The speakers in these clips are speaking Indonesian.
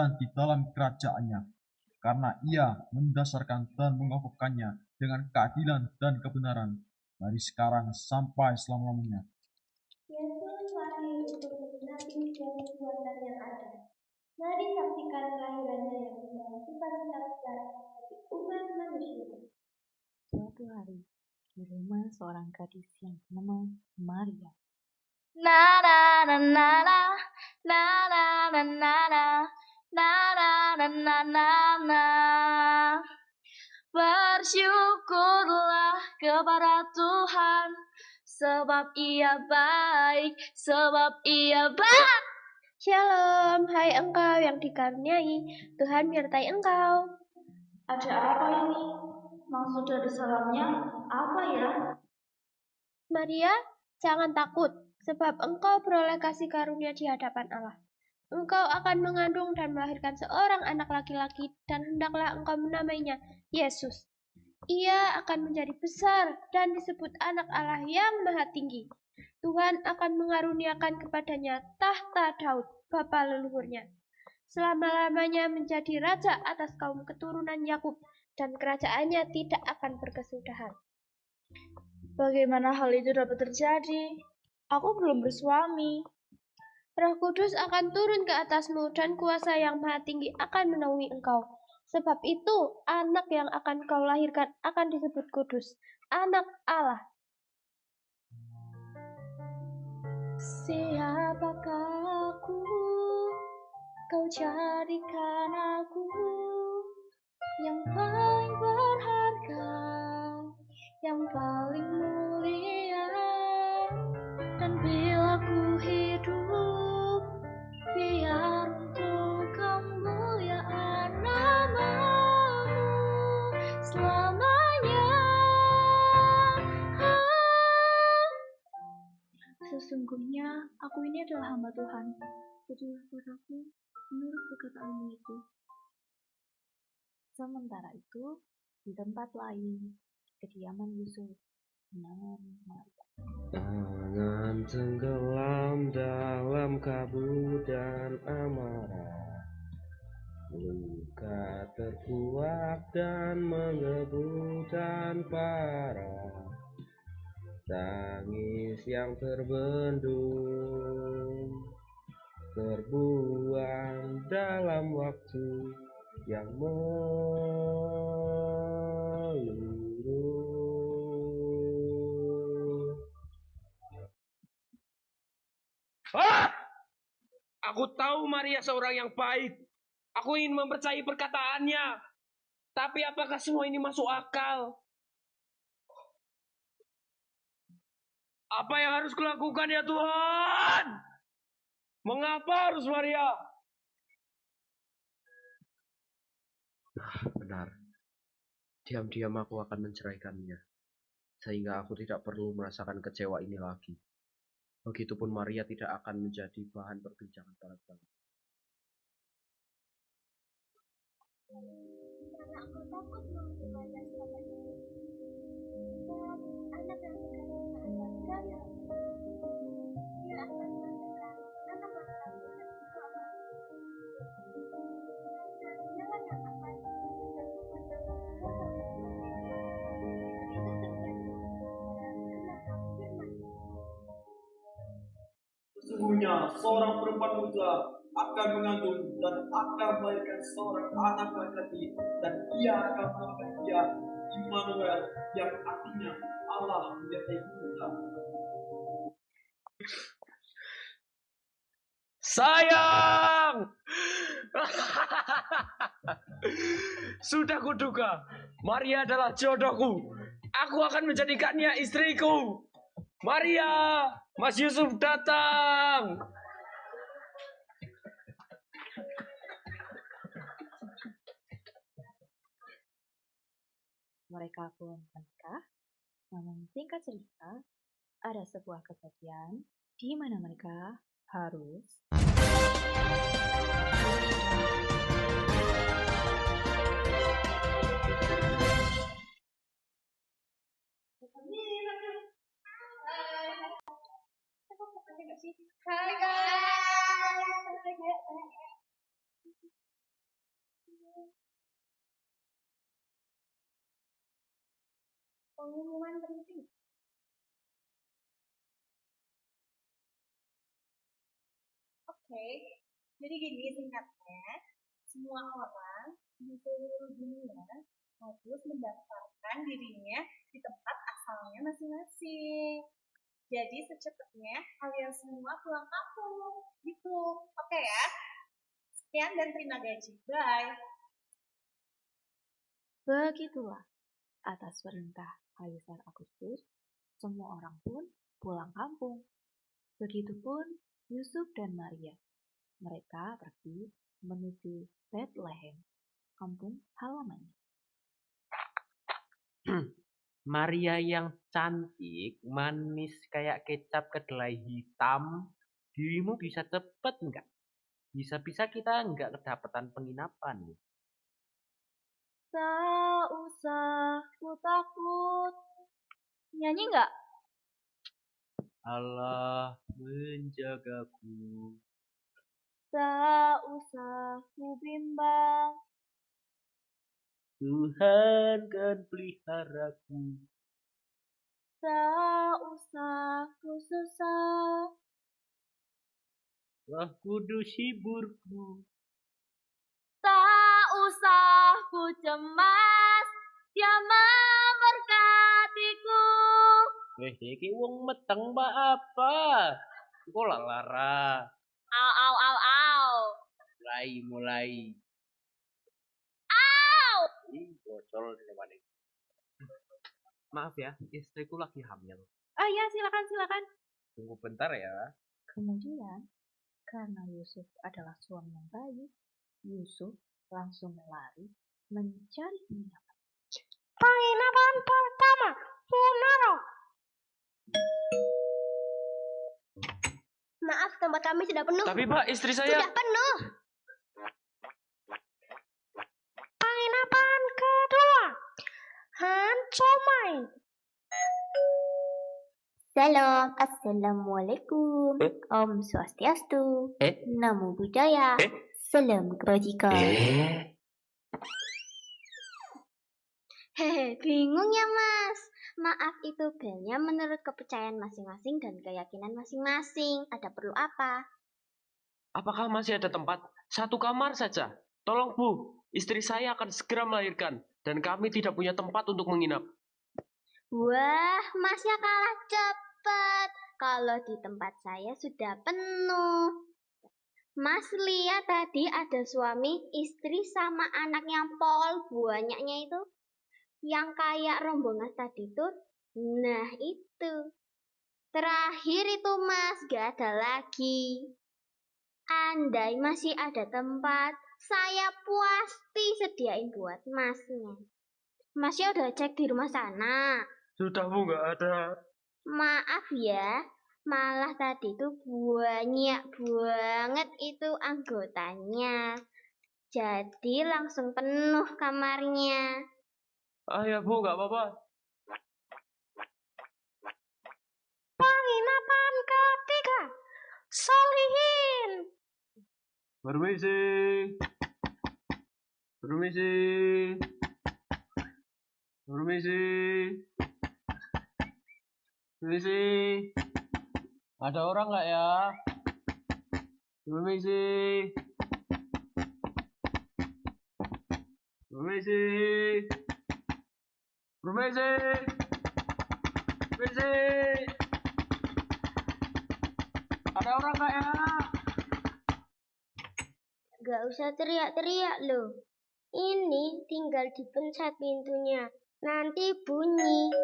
dan di dalam kerajaannya, karena ia mendasarkan dan mengokohkannya dengan keadilan dan kebenaran dari sekarang sampai selama-lamanya. Yesus lahir untuk menggenapi segala kekuatan yang ada. Mari saksikan kelahirannya yang membawa sukacita besar bagi umat manusia. Suatu hari, di rumah seorang gadis yang bernama Maria. Na na na na na na na na na na na na na na na. Bersyukurlah kepada Tuhan, sebab Ia baik, sebab Ia baik. Shalom, hai engkau yang dikaruniai, Tuhan menyertai engkau. Ada apa ini? Maksud dari salamnya apa ya? Maria, jangan takut, sebab engkau beroleh kasih karunia di hadapan Allah. Engkau akan mengandung dan melahirkan seorang anak laki-laki, dan hendaklah engkau menamainya Yesus. Ia akan menjadi besar dan disebut anak Allah yang maha tinggi. Tuhan akan mengaruniakan kepadanya tahta Daud, bapa leluhurnya. Selama-lamanya menjadi raja atas kaum keturunan Yakub, dan kerajaannya tidak akan berkesudahan. Bagaimana hal itu dapat terjadi? Aku belum bersuami. Roh Kudus akan turun ke atasmu, dan kuasa yang maha tinggi akan menaungi engkau. Sebab itu, anak yang akan kau lahirkan akan disebut kudus, anak Allah. Siapakah aku? Kau jadikan aku yang paling berharga, yang paling mulia. Dan bila ku hidup, biar untuk kemuliaan nama-Mu selamanya. Sesungguhnya aku ini adalah hamba Tuhan. Jadilah padaku menurut perkataan-Mu itu. Sementara itu, di tempat lain, kediaman Yusuf, bernama Maria. Tangan tenggelam dalam kabut dan amarah, luka terkuak dan menggebu tanpa arah, tangis yang terbendung terbuang dalam waktu yang meluluh. Aku tahu Maria seorang yang baik. Aku ingin mempercayai perkataannya. Tapi apakah semua ini masuk akal? Apa yang harus kulakukan ya Tuhan? Mengapa harus Maria? Benar, diam-diam aku akan menceraikannya, sehingga aku tidak perlu merasakan kecewa ini lagi. Begitupun Maria tidak akan menjadi bahan perbincangan para bangsa. Karena engkau takut mengajukan sebagai sebab anak yang dikandung adalah dari Allah. Dia akan melahirkan anak laki-laki dan bernama dan jalan yang akan dijatuhkan nama Bapa itu terjadi pada mendatang firman. Sesungguhnya seorang perempuan muda akan mengandung dan akan melahirkan seorang anak laki-laki, dan ia akan menamakan dia Immanuel, yang artinya Allah menyertai kita. Sayang! Sudah kuduga, Maria adalah jodohku. Aku akan menjadikannya istriku. Maria, Mas Yusuf datang. Mereka pun menikah. Namun singkat cerita, ada sebuah kejadian di mana mereka harus Hai guys. Pengumuman penting. Oke, jadi gini singkatnya, semua orang di seluruh dunia harus mendaftarkan dirinya di tempat asalnya masing-masing. Jadi secepatnya kalian semua pulang kampung, gitu. Oke ya? Sekian dan terima gaji. Bye. Begitulah, atas perintah Kaisar Agustus, semua orang pun pulang kampung. Begitupun Yusuf dan Maria. Mereka pergi menuju Bethlehem, kampung halamannya. Maria yang cantik, manis kayak kecap kedelai hitam, dirimu bisa cepet nggak? Bisa-bisa kita nggak kedapatan penginapan. Tak usah, ku takut. Nyanyi nggak? Allah menjagaku. Tak usah, ku bimbang. Tuhan kan peliharaku. Tak usah, ku susah. Roh Kudus hiburku. Tak usah, ku cemas. Dia memberkatiku. Iki wong meteng mbak apa? Kok lara. Au, au, au, au. Mulai. Au. Ih, bocol di depan ini. Maaf ya, istriku lagi hamil. Oh ya, silakan. Tunggu bentar ya. Kemudian, karena Yusuf adalah suami yang baik, Yusuf langsung lari mencari penginapan. Penginapan pertama, Munaro. Maaf, tempat kami sudah penuh. Tapi Pak, istri saya... Sudah penuh. Penginapan kedua, Han Somai. Salam, Assalamualaikum, Om Swastiastu, Namo Buddhaya, Salam Kebajikan. Hehe, bingung ya Mas. Maaf, itu belnya menurut kepercayaan masing-masing dan keyakinan masing-masing. Ada perlu apa? Apakah masih ada tempat? Satu kamar saja. Tolong Bu, istri saya akan segera melahirkan. Dan kami tidak punya tempat untuk menginap. Wah, Masnya kalah cepat. Kalau di tempat saya sudah penuh. Mas lihat tadi ada suami, istri sama anak yang banyaknya itu. Yang kayak rombongan tadi tuh. Nah itu. Terakhir itu Mas, gak ada lagi. Andai masih ada tempat, saya pasti sediain buat Masnya. Masnya udah cek di rumah sana? Sudah Bu, nggak ada. Maaf ya, malah tadi tuh banyak banget itu anggotanya. Jadi langsung penuh kamarnya. Ah ya Bu, nggak apa-apa. Penginapan ketiga, Solihin. Permisi. Ada orang nggak ya? Permisi. Ada orang nggak ya? Gak usah teriak-teriak loh. Ini tinggal dipencet pintunya. Nanti bunyi.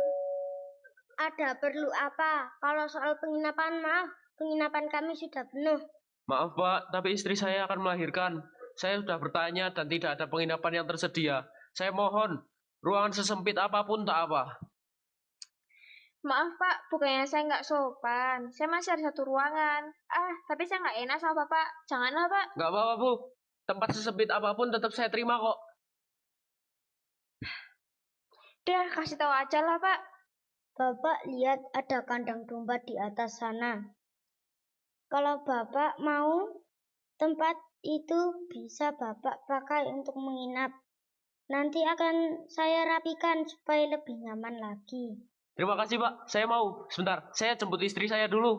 Ada perlu apa? Kalau soal penginapan, maaf. Penginapan kami sudah penuh. Maaf Pak, tapi istri saya akan melahirkan. Saya sudah bertanya dan tidak ada penginapan yang tersedia. Saya mohon, ruangan sesempit apapun tak apa. Maaf Pak, bukannya saya nggak sopan. Saya masih ada satu ruangan. Tapi saya nggak enak sama Bapak. Janganlah Pak. Nggak apa-apa Bu, tempat sesempit apapun tetap saya terima kok. Udah, kasih tahu aja lah Pak. Bapak lihat ada kandang domba di atas sana. Kalau Bapak mau, tempat itu bisa Bapak pakai untuk menginap. Nanti akan saya rapikan supaya lebih nyaman lagi. Terima kasih, Pak. Saya mau. Sebentar, saya jemput istri saya dulu.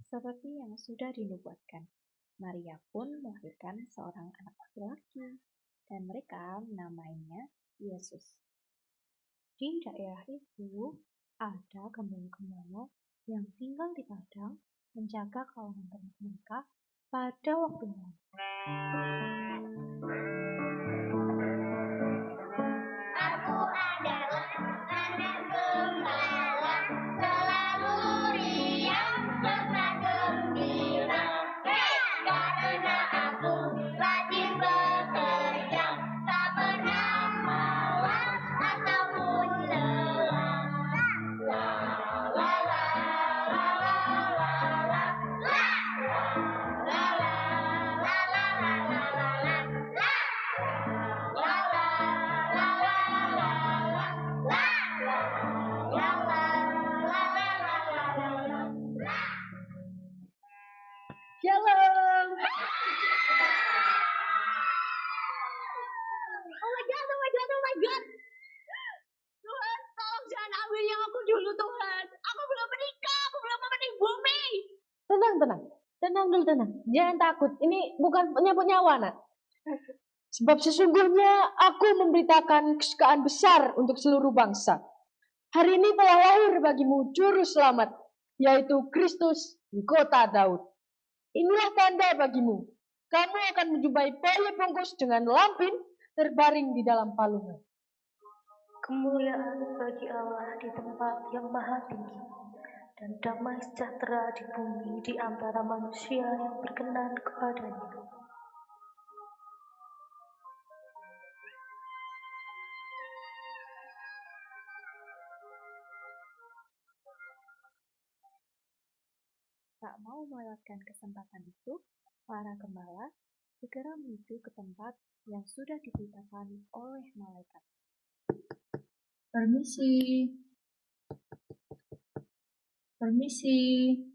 Seperti yang sudah dinubuatkan, Maria pun melahirkan seorang anak laki-laki, dan mereka menamainya Yesus. Di daerah itu ada gembala-gembala yang tinggal di padang menjaga kawanan ternak mereka pada waktu malam. Aku adalah anak gembala, selalu riang serta gembira. Karena aku rajin bekerja, tak pernah malas ataupun lelah. La la la la la la la la la la la la la la la la. Shalom. Oh my god. Tuhan, tolong jangan ambil yang aku dulu, Tuhan. Aku belum menikah, aku belum memetik bumi. Tenang. Tenang dulu, tenang. Jangan takut. Ini bukan penyambut nyawa, nak. Sebab sesungguhnya aku memberitakan kesukaan besar untuk seluruh bangsa. Hari ini telah lahir bagimu juru selamat, yaitu Kristus di kota Daud. Inilah tanda bagimu. Kamu akan menjumpai bayi bungkus dengan lampin terbaring di dalam palungan. Kemuliaan bagi Allah di tempat yang maha tinggi, dan damai sejahtera di bumi di antara manusia yang berkenan kepadanya. Tak mau melewatkan kesempatan itu, para gembala segera menuju ke tempat yang sudah diberitakan oleh malaikat. Permisi.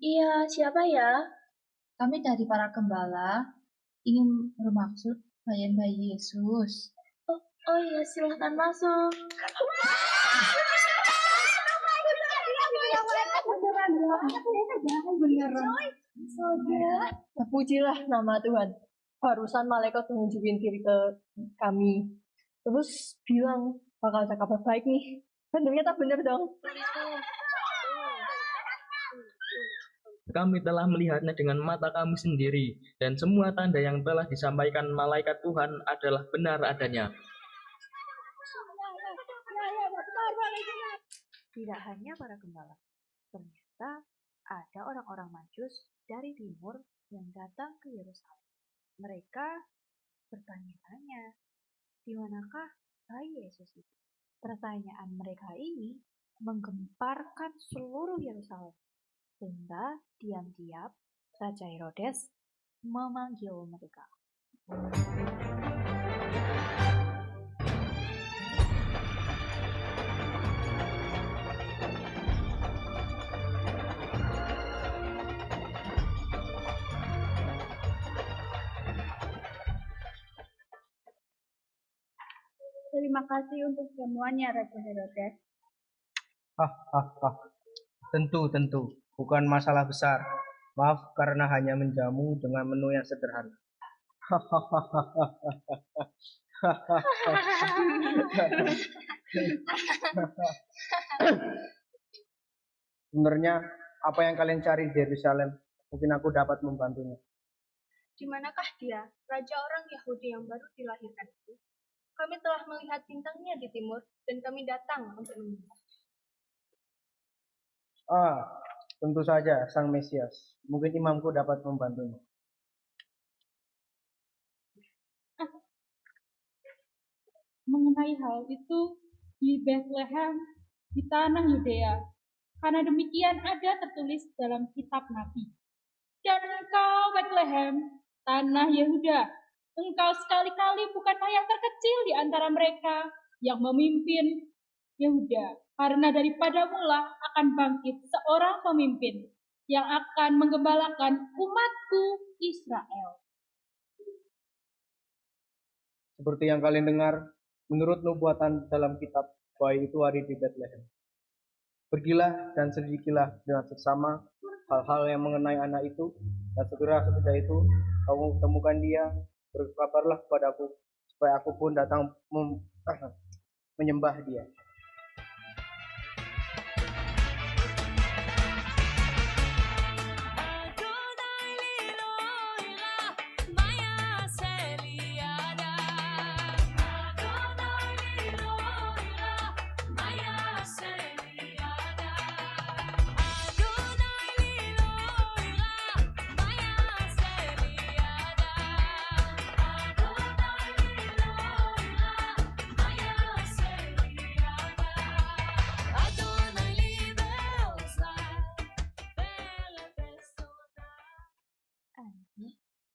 Iya, siapa ya? Kami dari para gembala ingin bermaksud bayi Yesus. Oh iya, silahkan masuk. Terpujilah nama Tuhan. Barusan malaikat menunjukin diri ke kami. Terus bilang bakal ada kabar baik nih. Dan ternyata bener dong. Kami telah melihatnya dengan mata kami sendiri, dan semua tanda yang telah disampaikan malaikat Tuhan adalah benar adanya. Tidak hanya para gembala, ternyata ada orang-orang Majus dari timur yang datang ke Yerusalem. Mereka bertanya-tanya, di manakah bayi Yesus itu? Pertanyaan mereka ini menggemparkan seluruh Yerusalem, sehingga diam-diam Raja Herodes memanggil mereka. Terima kasih untuk jamuannya, Raja Herodes. Tentu, bukan masalah besar. Maaf karena hanya menjamu dengan menu yang sederhana. Sebenarnya apa yang kalian cari di Yerusalem? Mungkin aku dapat membantunya. Di manakah dia, raja orang Yahudi yang baru dilahirkan itu? Kami telah melihat bintangnya di timur, dan kami datang untuk menyembah. Tentu saja Sang Mesias. Mungkin imamku dapat membantunya. Mengenai hal itu, di Bethlehem, di tanah Yudea, karena demikian ada tertulis dalam kitab Nabi. Dan engkau, Bethlehem, tanah Yehuda, engkau sekali-kali bukanlah yang terkecil di antara mereka yang memimpin Yehuda, karena daripada mula akan bangkit seorang pemimpin yang akan menggembalakan umatku Israel. Seperti yang kalian dengar, menurut nubuatan dalam kitab bahwa itu hari di Bethlehem. Pergilah dan selidikilah dengan seksama hal-hal yang mengenai anak itu, dan segera sesudah itu kamu temukan dia, berkabarlah kepadaku, supaya aku pun datang menyembah dia.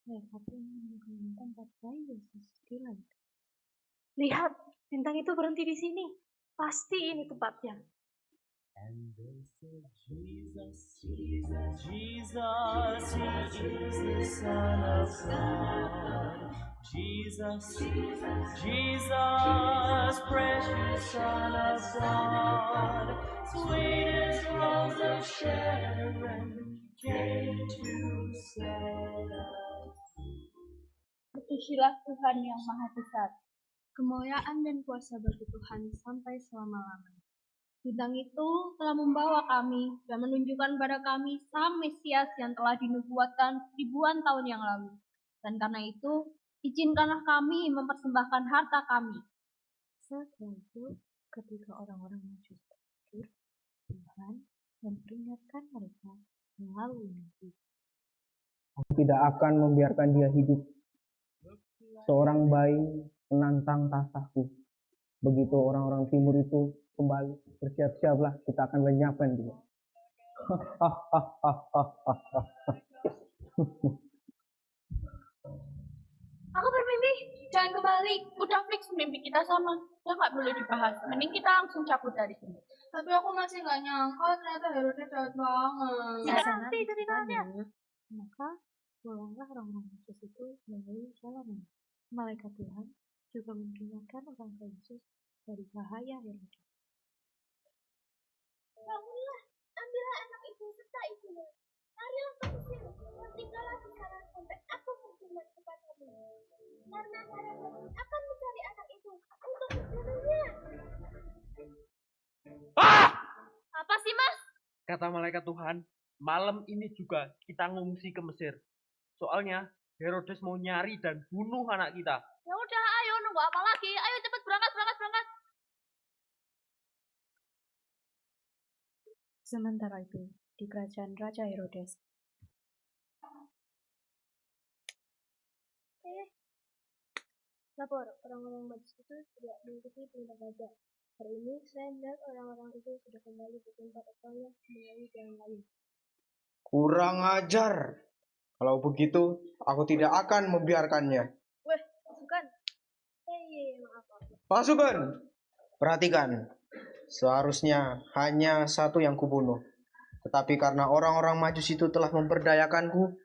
Mereka pun menemukan tempat bayi Yesus di laut. Lihat, bintang itu berhenti di sini. Pasti ini tempatnya. And they said, Jesus, Jesus, Jesus, He is the Son of God. Jesus, Jesus, Jesus, precious Son of God. Sweetest rose of Sharon came to save us. Pujilah Tuhan yang Maha Besar. Kemuliaan dan kuasa bagi Tuhan sampai selama-lamanya. Bintang itu telah membawa kami dan menunjukkan pada kami Sang Mesias yang telah dinubuatkan ribuan tahun yang lalu. Dan karena itu, izinkanlah kami mempersembahkan harta kami. Setelah itu, ketika orang-orang Majus tertidur, Tuhan memperingatkan mereka melalui mimpi. Aku tidak akan membiarkan dia hidup. Seorang bayi menantang tahtaku. Begitu orang-orang timur itu kembali, bersiap-siaplah, kita akan lenyapkan dia. Aku bermimpi, jangan kembali. Udah fix mimpi kita sama. Ya nggak boleh dibahas. Mending kita langsung cabut dari sini. Tapi aku masih nggak nyangka ternyata Herodes jahat banget. Ya, nanti ceritanya. Maka pulanglah orang-orang Yesus itu melalui jalanan. Malaikat Tuhan juga memperingatkan orang tua Yesus dari bahaya Herodes. Bangunlah, ambillah anak itu serta ibunya. Larilah ke Mesir, tinggallah di sana sampai aku berfirman kepadamu. Karena Herodes akan mencari anak itu untuk dibunuhnya. Apa sih, Mas? Kata malaikat Tuhan, malam ini juga kita ngungsi ke Mesir. Soalnya Herodes mau nyari dan bunuh anak kita. Ya udah, ayo nunggu apa lagi? Ayo cepet berangkat. Sementara itu, di kerajaan Raja Herodes, Lapor, orang-orang Majus itu tidak mengikuti perintah raja. Hari ini saya melihat orang-orang itu sudah kembali ke tempat asalnya melalui jalan lain. Kurang ajar. Kalau begitu, aku tidak akan membiarkannya. Weh, pasukan. Maaf. Pasukan, perhatikan. Seharusnya hanya satu yang kubunuh. Tetapi karena orang-orang Majus itu telah memperdayakanku,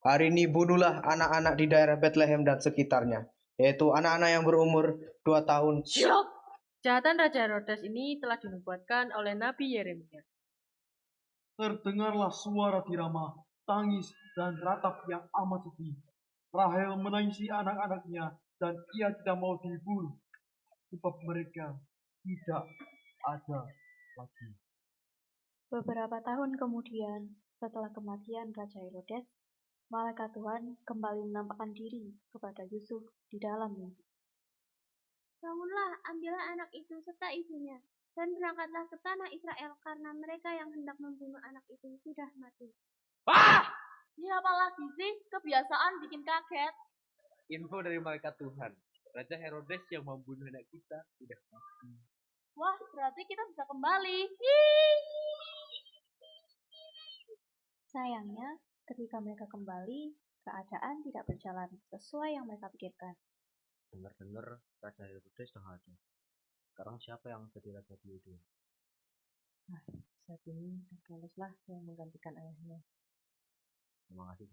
hari ini bunuhlah anak-anak di daerah Bethlehem dan sekitarnya, yaitu anak-anak yang berumur 2 tahun. Siap! Kejahatan Raja Herodes ini telah dinubuatkan oleh Nabi Yeremia. Terdengarlah suara tirama, tangis, dan ratap yang amat sedih. Rahel menangisi anak-anaknya, dan ia tidak mau dibunuh, sebab mereka tidak ada lagi. beberapa tahun kemudian, setelah kematian Raja Herodes, malaikat Tuhan kembali menampakkan diri kepada Yusuf di dalam mimpi. Bangunlah, ambillah anak itu serta ibunya, dan berangkatlah ke tanah Israel karena mereka yang hendak membunuh anak itu sudah mati. Ini apa lagi sih? Kebiasaan bikin kaget. Info dari malaikat Tuhan. Raja Herodes yang membunuh anak kita sudah mati. Wah, berarti kita bisa kembali. Sayangnya, ketika mereka kembali, keadaan tidak berjalan sesuai yang mereka pikirkan. Dengar-dengar Raja Herodes sudah ada. Sekarang siapa yang jadi Raja di Yudea? Nah, saat ini Arkelaslah yang menggantikan ayahnya. Terima kasih.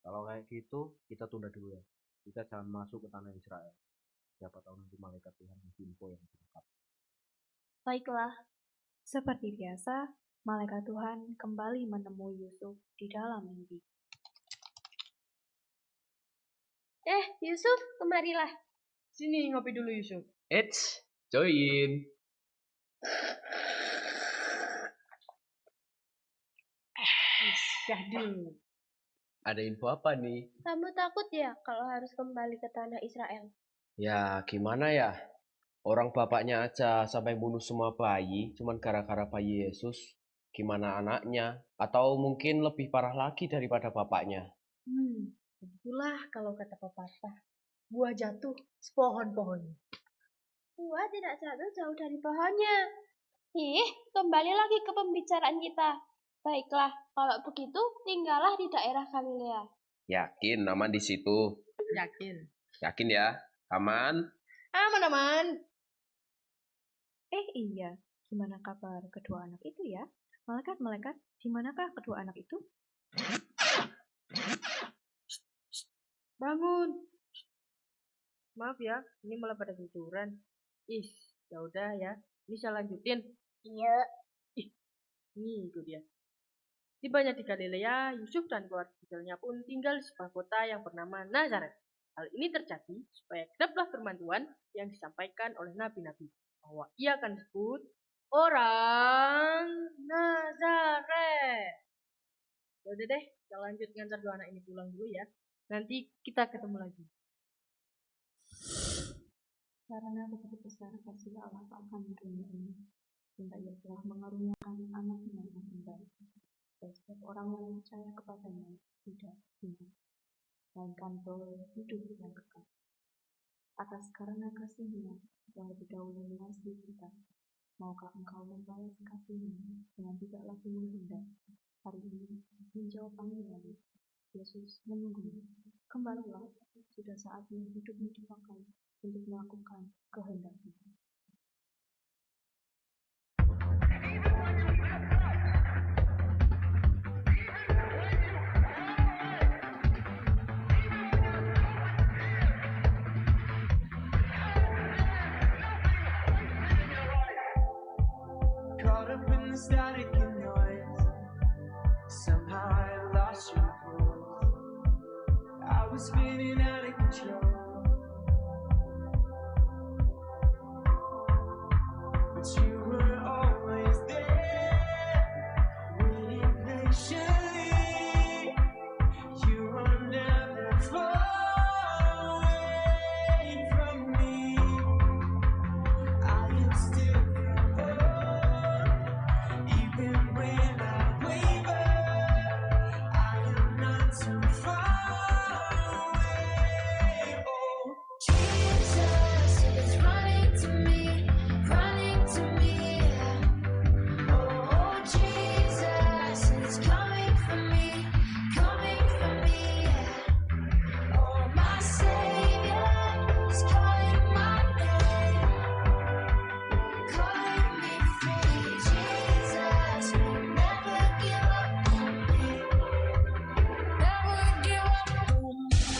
Kalau kayak gitu, kita tunda dulu ya. Kita jangan masuk ke tanah Israel. Siapa tahu nanti malaikat Tuhan ngasih info yang lengkap. Baiklah, seperti biasa, malaikat Tuhan kembali menemui Yusuf di dalam mimpi. Yusuf, kemarilah. Sini ngopi dulu Yusuf. Eits, join. Syahdu. Ada info apa nih? Kamu takut ya kalau harus kembali ke tanah Israel? Ya, gimana ya? Orang bapaknya aja sampai bunuh semua bayi, cuman gara-gara bayi Yesus. Gimana anaknya? Atau mungkin lebih parah lagi daripada bapaknya? Itulah kalau kata pepatah, buah jatuh sepohon-pohonnya. Buah tidak jatuh jauh dari pohonnya. Kembali lagi ke pembicaraan kita. Baiklah, kalau begitu tinggallah di daerah Galilea. Yakin aman di situ? Yakin. Yakin ya? Aman? Aman. Iya, gimana kabar kedua anak itu ya? Malaikat, di manakah kedua anak itu? Bangun. Maaf ya, ini malah pada tiduran. Ya udah ya. Ini saya lanjutin. Iya. Ini itu dia. Tibanya di Galilea, Yusuf dan keluarga kecilnya pun tinggal di sebuah kota yang bernama Nazaret. Hal ini terjadi supaya genaplah firman Tuhan yang disampaikan oleh nabi-nabi, bahwa ia akan disebut orang Nazaret. Udah deh, kita lanjut ngantar dua anak ini pulang dulu ya. Nanti kita ketemu lagi. Karena begitu besar kasih Allah akan dunia ini, sehingga ia telah mengaruniakan anak-Nya yang tunggal. Dan setiap orang yang percaya kepadanya tidak bingung, melainkan beroleh hidup yang kekal. Atas karena kasih-Nya yang lebih dahulu mengasihi kita, maukah engkau membalas kasih-Nya dengan tidak lagi menghindar? Hari ini menjawab panggilan, Yesus menunggu. Kembalilah, sudah saatnya hidupmu dipakai untuk melakukan kehendak-Nya. Caught up in the static and noise. Somehow I lost your voice. I was spinning out of control. But you were always there, waiting patiently. You were never far away from me. I am still even when I waver, I am not too far away. Oh, Jesus is running to me, oh, Jesus is coming for me, oh, my Savior is calling my name, calling me free. Jesus will never give up on me, never give up on me.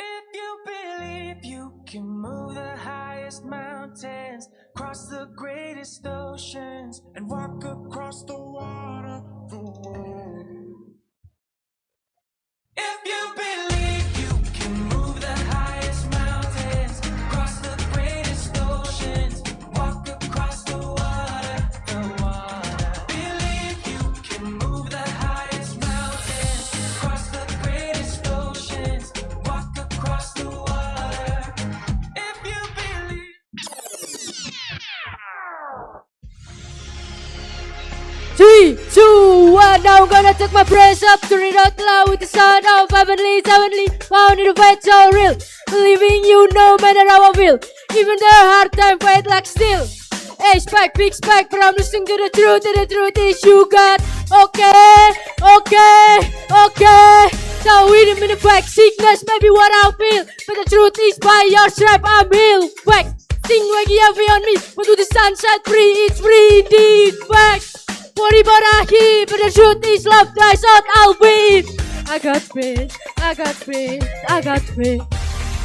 If you believe you can move the highest mountains, cross the greatest oceans, and walk across the water, the world. If you believe you can move the highest mountains, cross the greatest oceans, walk across the water, the water. Believe you can move the highest mountains, cross the greatest oceans, walk across the water. If you believe. Three, two, one, now I'm gonna take my breath up, turn it out loud with the sound of heavenly, found in the fight so real, believing you no matter how I feel, even the hard time fight like steel. A-spec, big spec, but I'm listening to the truth, and the truth is you got. Okay. So in a minute back, sickness may be what I feel, but the truth is by your stripe I'm healed. Back, sing like you have on me, but to the sunset free, it's free indeed. Back, worry about I hear, but the truth is love dies out, I'll be. I got faith.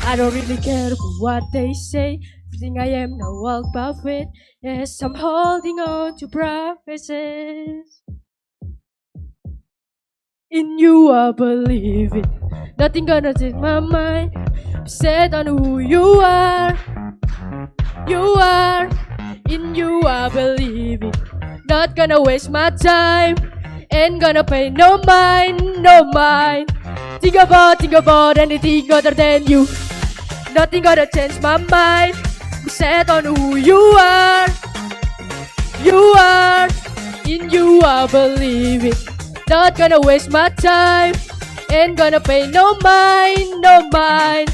I don't really care about what they say. Everything I am now walk by faith. Yes, I'm holding on to promises. In you I believe it. Nothing gonna change my mind. Set on who you are. You are. In you I believe it. Not gonna waste my time. Ain't gonna pay no mind. Think about anything other than you. Nothing gonna change my mind. I'm set on who you are. You are. In you I believe it. Not gonna waste my time. Ain't gonna pay no mind.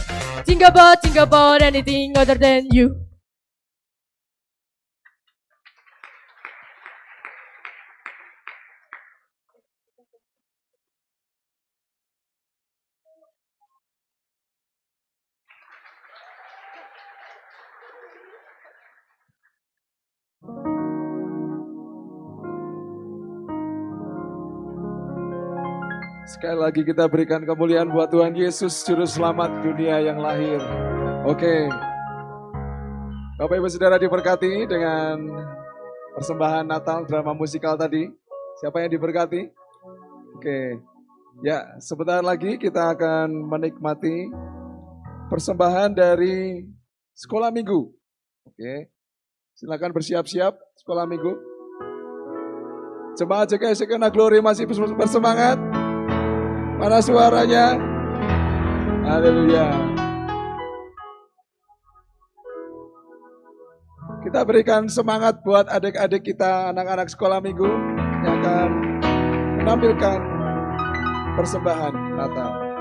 Think about anything other than you. Sekali lagi kita berikan kemuliaan buat Tuhan Yesus, Juru Selamat dunia yang lahir. Oke. Bapak Ibu Saudara diberkati dengan persembahan Natal drama musikal tadi. Siapa yang diberkati? Oke. Ya, sebentar lagi kita akan menikmati persembahan dari sekolah minggu. Oke. Silakan bersiap-siap sekolah minggu. Jemaat JKS Sekena Glory masih bersemangat. Mana suaranya? Haleluya. Kita berikan semangat buat adik-adik kita, anak-anak sekolah minggu yang akan menampilkan persembahan Natal.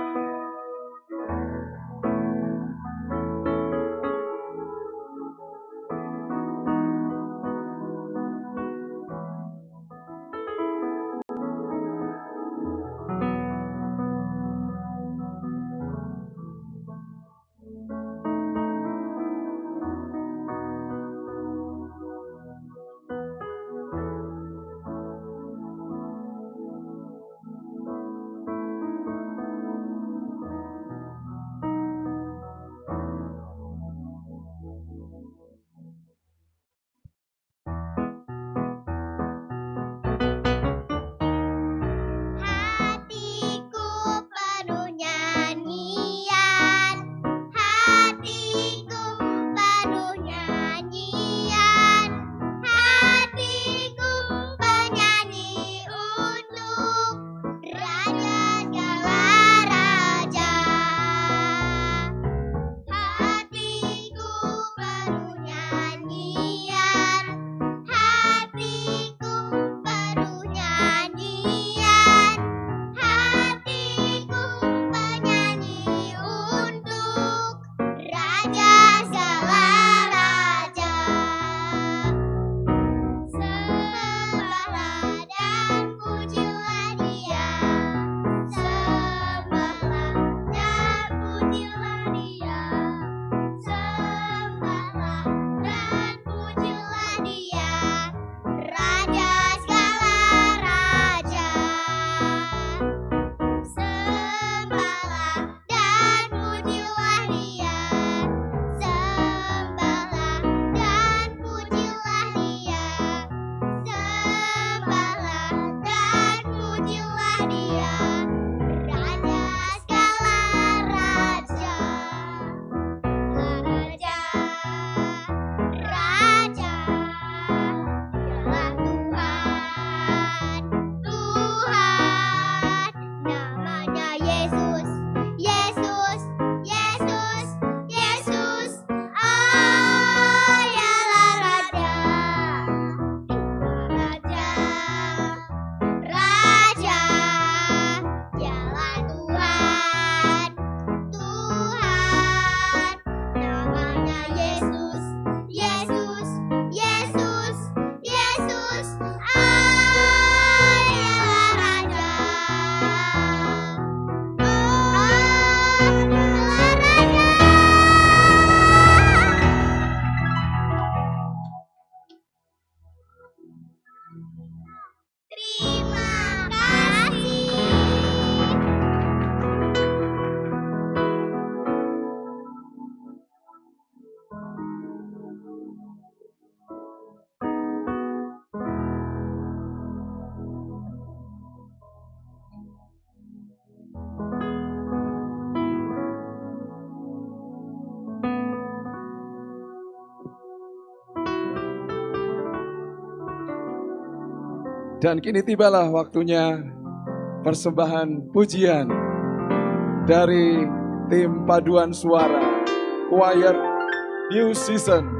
Dan kini tibalah waktunya persembahan pujian dari tim paduan suara choir New Season.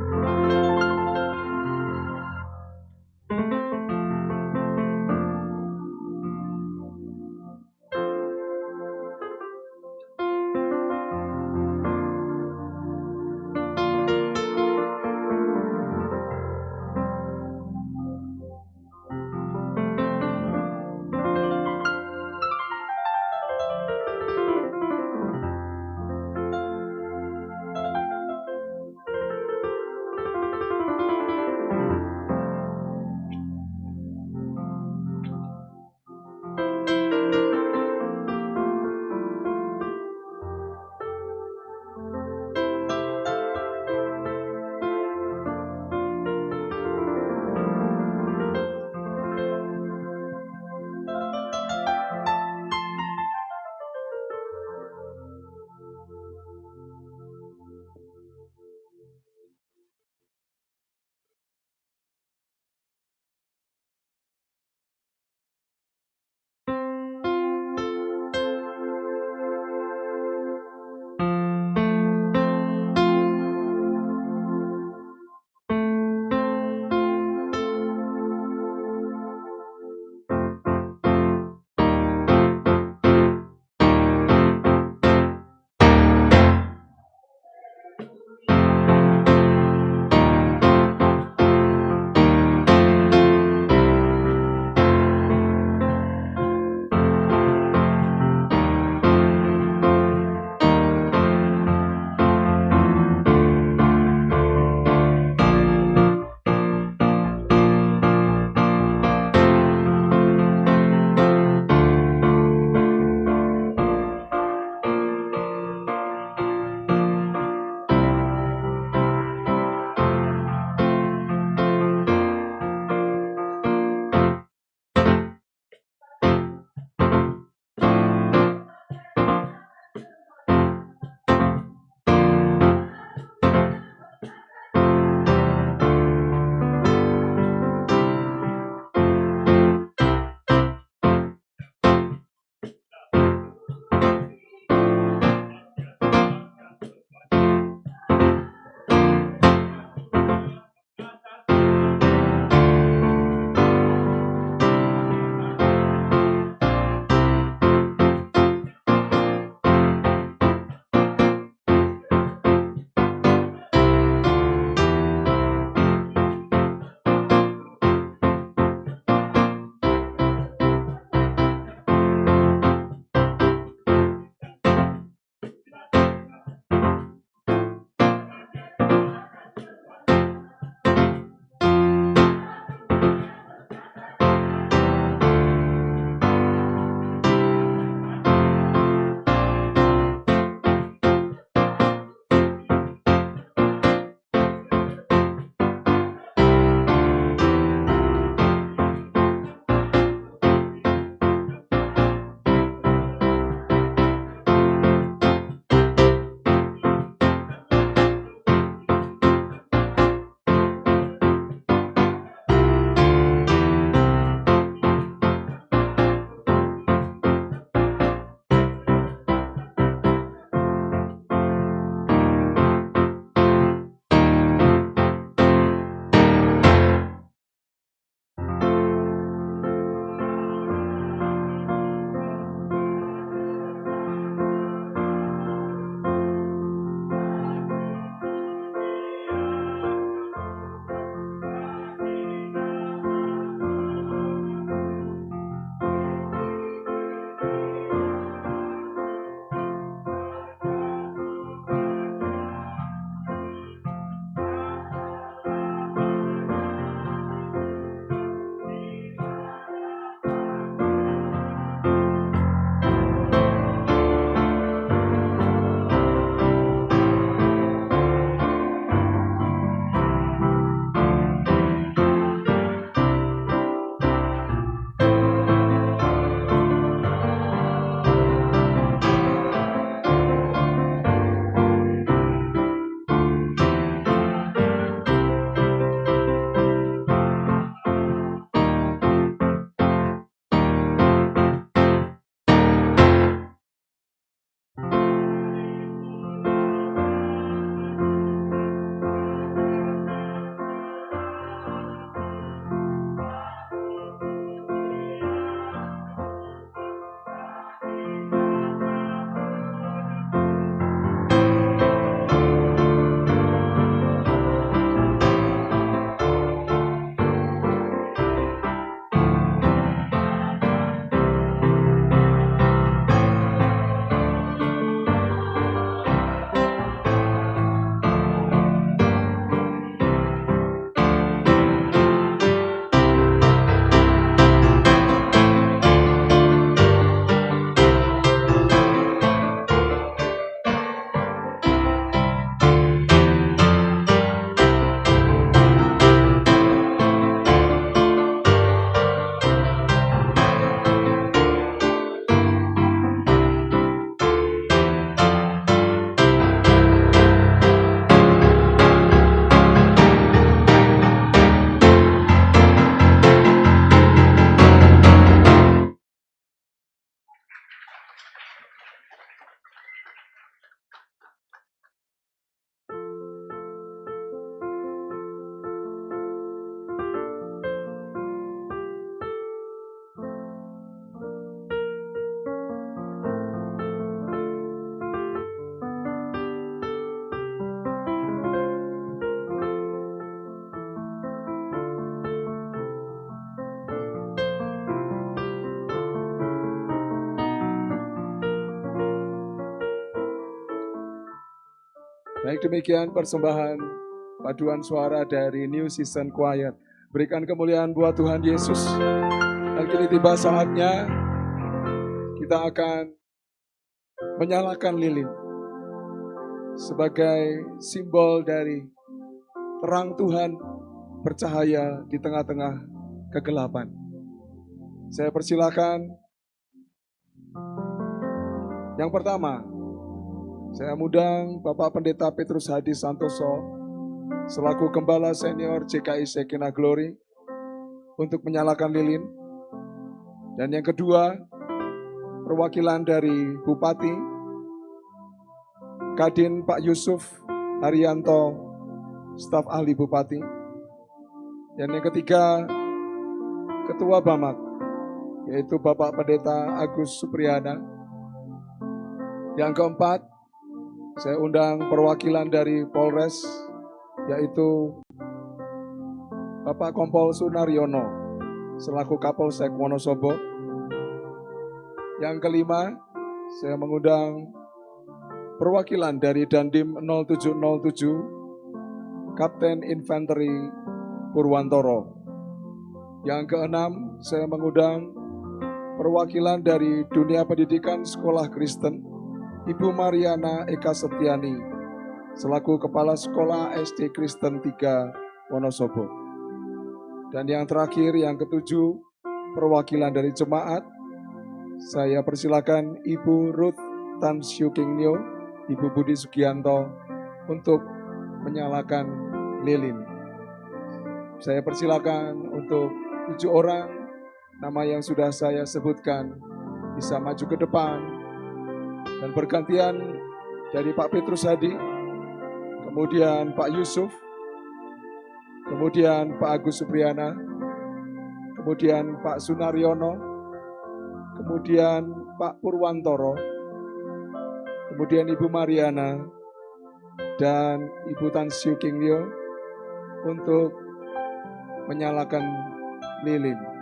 Baik demikian persembahan paduan suara dari New Season Choir. Berikan kemuliaan buat Tuhan Yesus. Dan kini tiba saatnya kita akan menyalakan lilin sebagai simbol dari terang Tuhan bercahaya di tengah-tengah kegelapan. Saya persilakan yang pertama, saya undang Bapak Pendeta Petrus Hadi Santoso selaku Gembala Senior JKI Shekinah Glory untuk menyalakan lilin. Dan yang kedua, perwakilan dari Bupati, Kadin Pak Yusuf Haryanto, staf ahli Bupati. Dan yang ketiga, Ketua Bamak, yaitu Bapak Pendeta Agus Supriyana. Yang keempat, saya undang perwakilan dari Polres, yaitu Bapak Kompol Sunaryono, selaku Kapolsek Wonosobo. Yang kelima, saya mengundang perwakilan dari Dandim 0707, Kapten Infanteri Purwantoro. Yang keenam, saya mengundang perwakilan dari dunia pendidikan Sekolah Kristen, Ibu Mariana Eka Setiani, selaku Kepala Sekolah SD Kristen 3 Wonosobo. Dan yang terakhir, yang ketujuh, perwakilan dari jemaat, saya persilakan Ibu Ruth Tan Siu King Nyo, Ibu Budi Sugianto untuk menyalakan lilin. Saya persilakan untuk 7 orang nama yang sudah saya sebutkan bisa maju ke depan dan bergantian dari Pak Petrus Hadi, kemudian Pak Yusuf, kemudian Pak Agus Supriyana, kemudian Pak Sunaryono, kemudian Pak Purwantoro, kemudian Ibu Mariana, dan Ibu Tan Siu King Nyo untuk menyalakan lilin.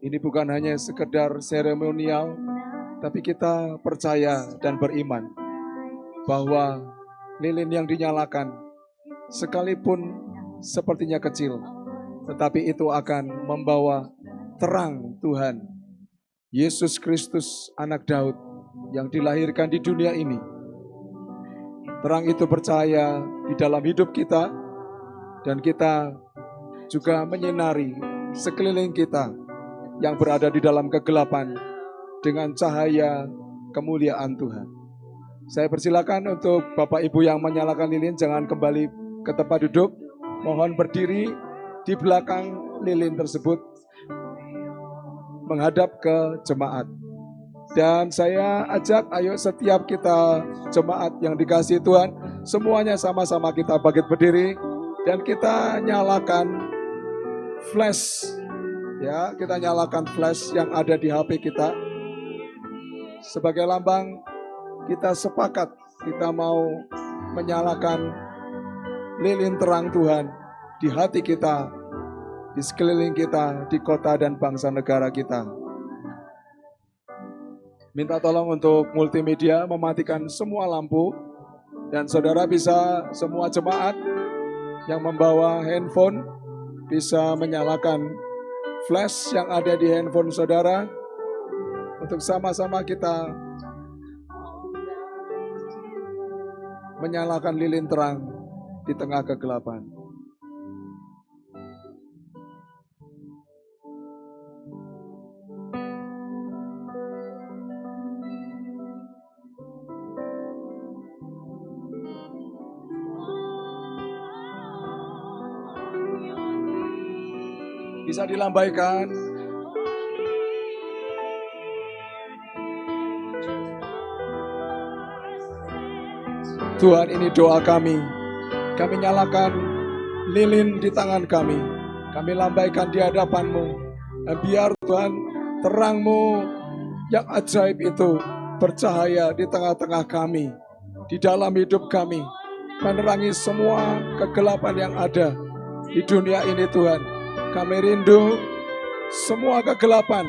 Ini bukan hanya sekedar seremonial, tapi kita percaya dan beriman bahwa lilin yang dinyalakan, sekalipun sepertinya kecil, tetapi itu akan membawa terang Tuhan, Yesus Kristus anak Daud yang dilahirkan di dunia ini. Terang itu percaya di dalam hidup kita, dan kita juga menyinari sekeliling kita yang berada di dalam kegelapan dengan cahaya kemuliaan Tuhan. Saya persilakan untuk Bapak Ibu yang menyalakan lilin jangan kembali ke tempat duduk. Mohon berdiri di belakang lilin tersebut menghadap ke jemaat. Dan saya ajak ayo setiap kita jemaat yang dikasihi Tuhan, semuanya sama-sama kita bangkit berdiri dan kita nyalakan flash. Ya, kita nyalakan flash yang ada di HP kita. Sebagai lambang kita sepakat, kita mau menyalakan lilin terang Tuhan di hati kita, di sekeliling kita, di kota dan bangsa negara kita. Minta tolong untuk multimedia mematikan semua lampu, dan saudara bisa, semua jemaat yang membawa handphone bisa menyalakan flash yang ada di handphone saudara untuk sama-sama kita menyalakan lilin terang di tengah kegelapan. Bisa dilambaikan. Tuhan, ini doa kami. Kami nyalakan lilin di tangan kami. Kami lambaikan di hadapan-Mu. Dan biar Tuhan terang-Mu yang ajaib itu bercahaya di tengah-tengah kami, di dalam hidup kami, menerangi semua kegelapan yang ada di dunia ini Tuhan. Kami rindu semua kegelapan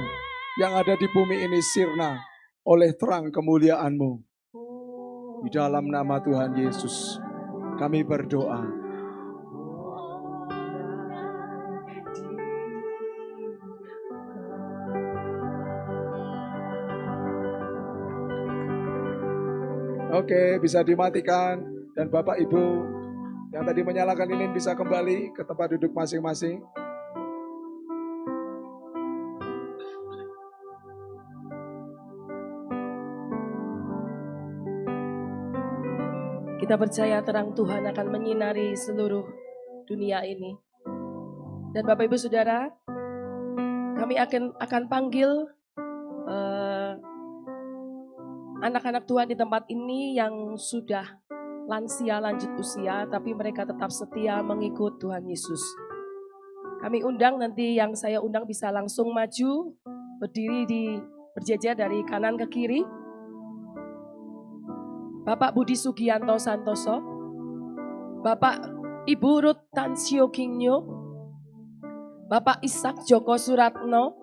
yang ada di bumi ini sirna oleh terang kemuliaan-Mu. Di dalam nama Tuhan Yesus kami berdoa. Oke, bisa dimatikan. Dan Bapak Ibu yang tadi menyalakan lilin bisa kembali ke tempat duduk masing-masing. Kita percaya terang Tuhan akan menyinari seluruh dunia ini. Dan Bapak Ibu Saudara, kami akan panggil anak-anak Tuhan di tempat ini yang sudah lansia lanjut usia, tapi mereka tetap setia mengikut Tuhan Yesus. Kami undang nanti yang saya undang bisa langsung maju, berdiri berjejer dari kanan ke kiri. Bapak Budi Sugianto Santoso, Bapak Ibu Ruth Tansio Kingyo, Bapak Ishak Joko Suratno,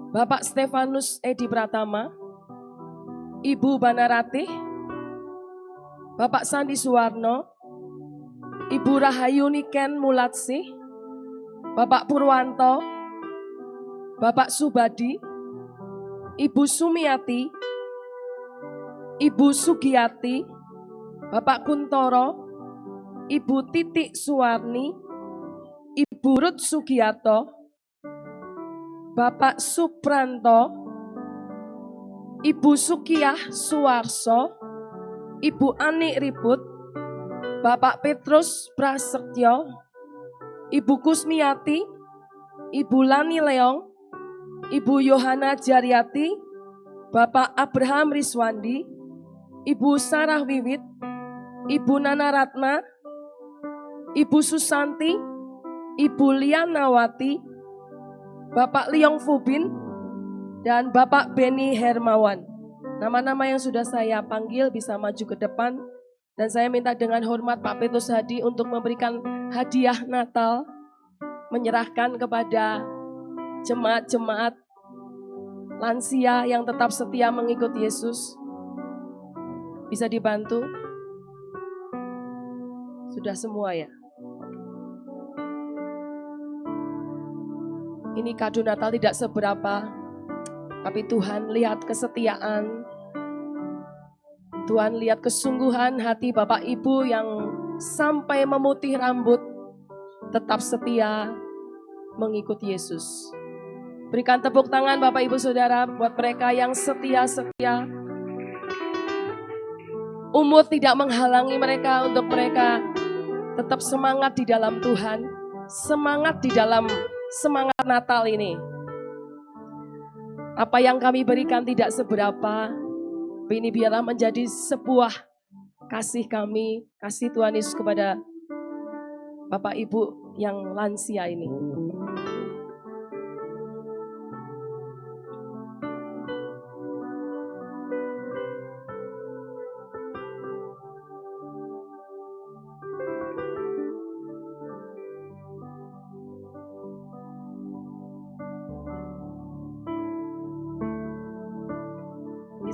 Bapak Stefanus Edi Pratama, Ibu Banarati, Bapak Sandi Suwarno, Ibu Rahayu Niken Mulatsi, Bapak Purwanto, Bapak Subadi, Ibu Sumiati, Ibu Sugiyati, Bapak Kuntoro, Ibu Titik Suwarni, Ibu Ruth Sugiyato, Bapak Supranto, Ibu Sukiyah Suwarso, Ibu Ani Riput, Bapak Petrus Prasetyo, Ibu Kusmiati, Ibu Lani Leong, Ibu Yohana Jariati, Bapak Abraham Riswandi, Ibu Sarah Wiwit, Ibu Nana Ratna, Ibu Susanti, Ibu Lianawati, Bapak Liong Fubin, dan Bapak Beni Hermawan. Nama-nama yang sudah saya panggil bisa maju ke depan. Dan saya minta dengan hormat Pak Petrus Hadi untuk memberikan hadiah Natal, menyerahkan kepada jemaat-jemaat lansia yang tetap setia mengikut Yesus. Bisa dibantu? Sudah semua ya? Ini kado Natal tidak seberapa, tapi Tuhan lihat kesetiaan, Tuhan lihat kesungguhan hati Bapak Ibu yang sampai memutih rambut, tetap setia mengikut Yesus. Berikan tepuk tangan Bapak Ibu Saudara buat mereka yang setia-setia. Umur tidak menghalangi mereka untuk mereka tetap semangat di dalam Tuhan, semangat di dalam semangat Natal ini. Apa yang kami berikan tidak seberapa, tapi ini biarlah menjadi sebuah kasih kami, kasih Tuhan Yesus kepada Bapak Ibu yang lansia ini.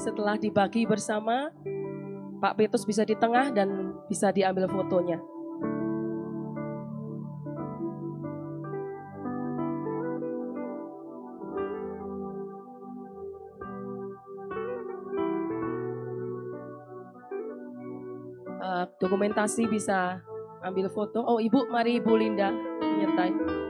Setelah dibagi bersama, Pak Petrus bisa di tengah dan bisa diambil fotonya. Dokumentasi bisa ambil foto. Oh Ibu, mari Ibu Linda menyertai.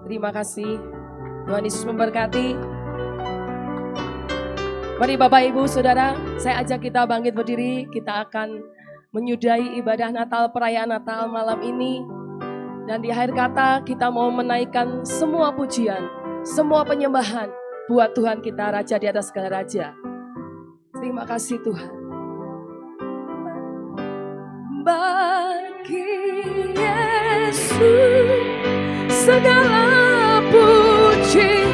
Terima kasih. Tuhan Yesus memberkati. Mari Bapak Ibu Saudara, saya ajak kita bangkit berdiri. Kita akan menyudahi ibadah Natal, perayaan Natal malam ini Dan di akhir kata kita mau menaikkan semua pujian, semua penyembahan buat Tuhan kita, Raja di atas segala raja. Terima kasih Tuhan. Bagi Yesus segala pujian,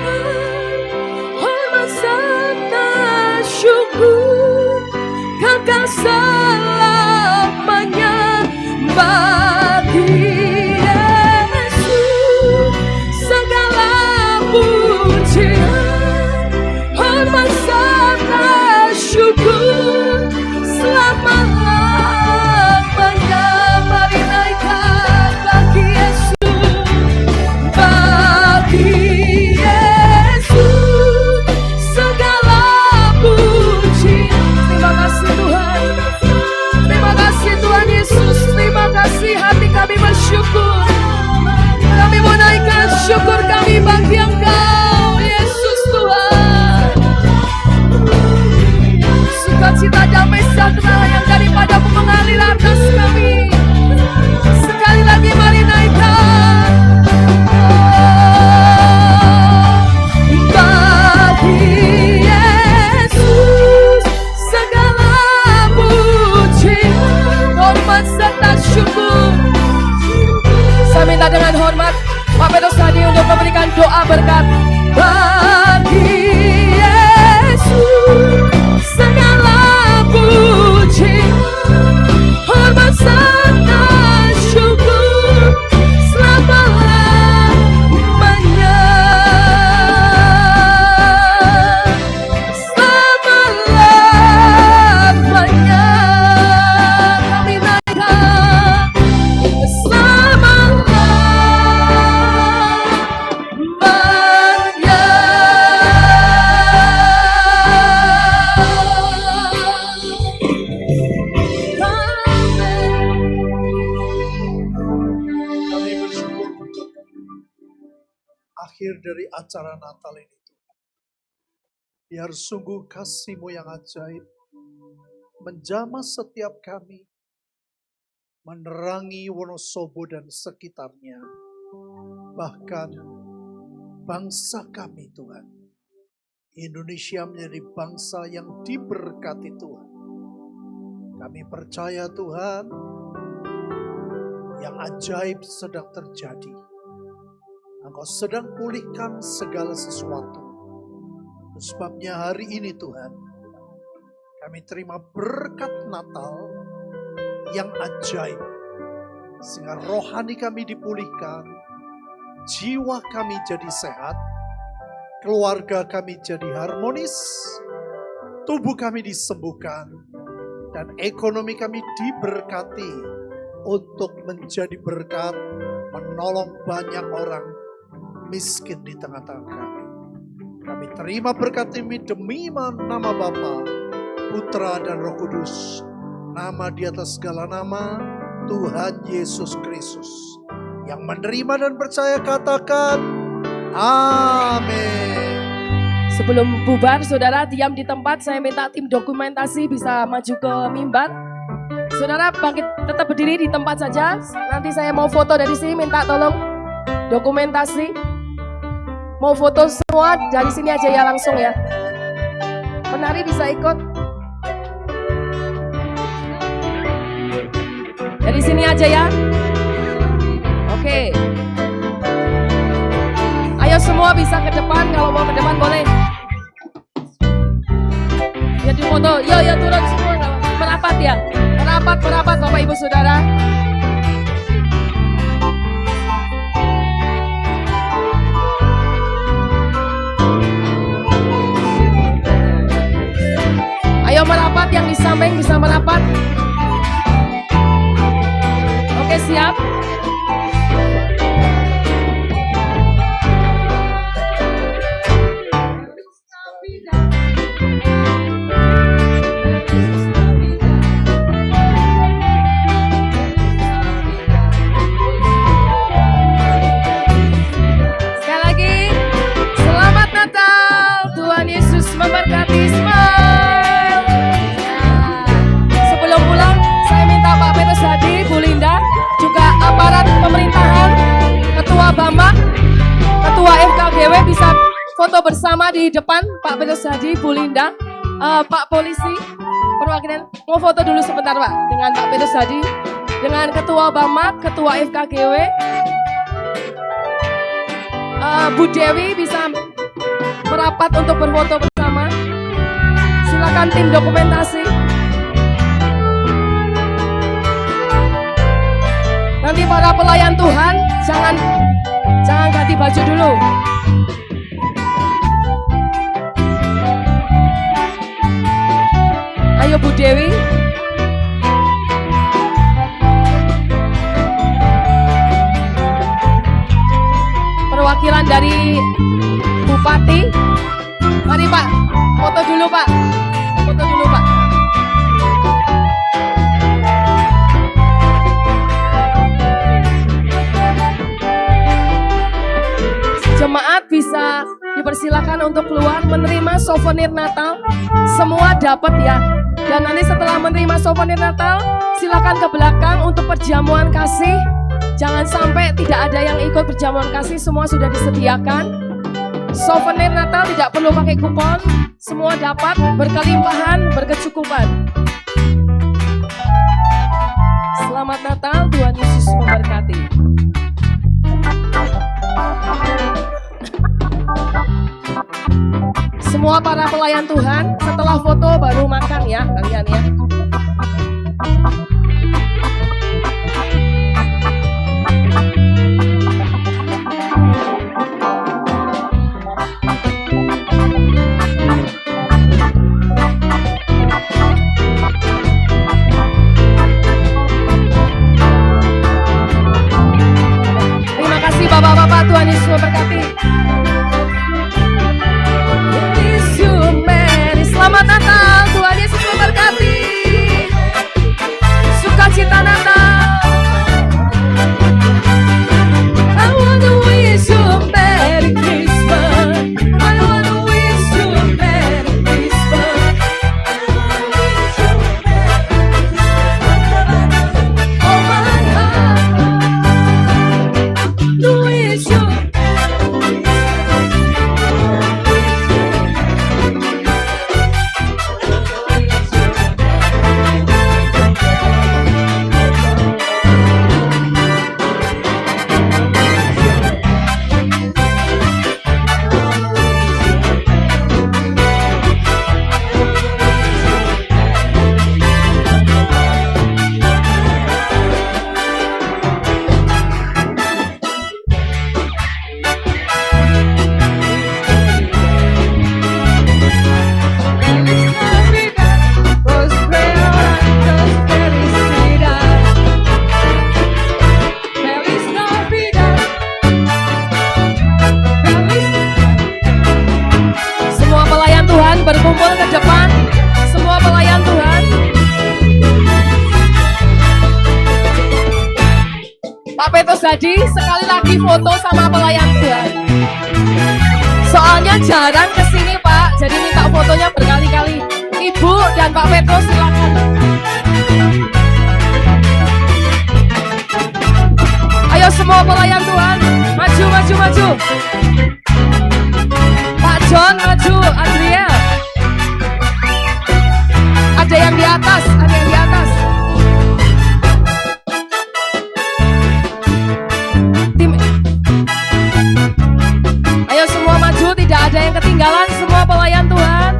hormat serta syukur kekal selamanya. Bagi Yesus segala pujian, hormat serta syukur selama-lamanya. Mari naikkan bagi Yesus, bagi Yesus segala pujian. Terima kasih Tuhan, terima kasih Tuhan Yesus, terima kasih. Hati kami bersyukur, kami mau naikkan syukur kami bagi Engkau Yesus Tuhan. Sukacita damai sejahtera yang daripadamu mengalir atas kami. Sekali lagi mari naikkan. Bagi Yesus segala pujian, hormat serta syukur. Saya minta dengan hormat Pak Petrus tadi untuk memberikan doa berkat. Bagi Yesus segala pujian, hormat serta syukur selama-lamanya. Selama-lamanya kami naikkan, selama-lamanya. Kami bersyukur untuk akhir dari acara Natal ini. Biar sungguh kasih-Mu yang ajaib menjamah setiap kami, menerangi Wonosobo dan sekitarnya, bahkan bangsa kami Tuhan. Indonesia menjadi bangsa yang diberkati Tuhan. Kami percaya Tuhan, yang ajaib sedang terjadi. Engkau sedang pulihkan segala sesuatu. Sebabnya hari ini Tuhan, kami terima berkat Natal yang ajaib. Sehingga rohani kami dipulihkan, jiwa kami jadi sehat, keluarga kami jadi harmonis, tubuh kami disembuhkan, dan ekonomi kami diberkati untuk menjadi berkat, menolong banyak orang miskin di tengah-tengah kami. Kami terima berkat ini demi nama Bapa, Putra dan Roh Kudus. Nama di atas segala nama, Tuhan Yesus Kristus. Yang menerima dan percaya katakan, amin. Sebelum bubar, saudara diam di tempat. Saya minta tim dokumentasi bisa maju ke mimbar. Saudara bangkit, tetap berdiri di tempat saja. Nanti saya mau foto dari sini, minta tolong dokumentasi. Mau foto semua dari sini aja ya, langsung ya. Penari bisa ikut. Dari sini aja ya. Oke. Ayo semua bisa ke depan, kalau mau ke depan boleh. Ya di foto, yo turun semua, merapat ya. Merapat Bapak Ibu Saudara. Ayo merapat, yang di samping bisa merapat. Oke, siap. Sekali lagi, selamat Natal. Tuhan Yesus memberkati. Sebelum pulang, saya minta Pak Petrus Hadi, Bu Linda, juga bisa foto bersama di depan, Pak Petrus Hadi, Bu Linda, Pak Polisi, perwakilan. Mau foto dulu sebentar Pak, dengan Pak Petrus Hadi, dengan Ketua Bamak, Ketua FKGW, Bu Dewi bisa merapat untuk berfoto bersama. Silakan tim dokumentasi. Nanti para pelayan Tuhan jangan ganti baju dulu. Ayo Bu Dewi. Perwakilan dari Bupati. Mari Pak, foto dulu Pak. Foto dulu Pak. Jemaat bisa dipersilakan untuk keluar menerima souvenir Natal. Semua dapat ya. Dan nanti setelah menerima souvenir Natal, silakan ke belakang untuk perjamuan kasih. Jangan sampai tidak ada yang ikut perjamuan kasih, semua sudah disediakan. Souvenir Natal tidak perlu pakai kupon, semua dapat berkelimpahan, berkecukupan. Selamat Natal, Tuhan Yesus memberkati. Semua para pelayan Tuhan, setelah foto baru makan ya kalian ya. Terima kasih Bapak-bapak, Tuhan Yesus memberkati. Selamat Natal, Tuhan Yesus memberkati. Sukacita Natal. I wanna wish you a Merry Christmas. I wanna wish you a Merry Christmas. Oh my heart, to wish you. Berkumpul ke depan, semua pelayan Tuhan. Pak Petrus Hadi, sekali lagi foto sama pelayan Tuhan. Soalnya jarang kesini Pak, jadi minta fotonya berkali-kali. Ibu dan Pak Petrus silakan. Ayo semua pelayan Tuhan, maju, maju, maju. Pak John maju, Adria. Ada yang di atas, ada yang di atas. Tim. Ayo semua maju, tidak ada yang ketinggalan, semua pelayan Tuhan.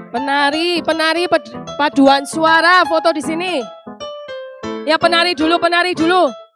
Penari paduan suara foto di sini. Ya penari dulu.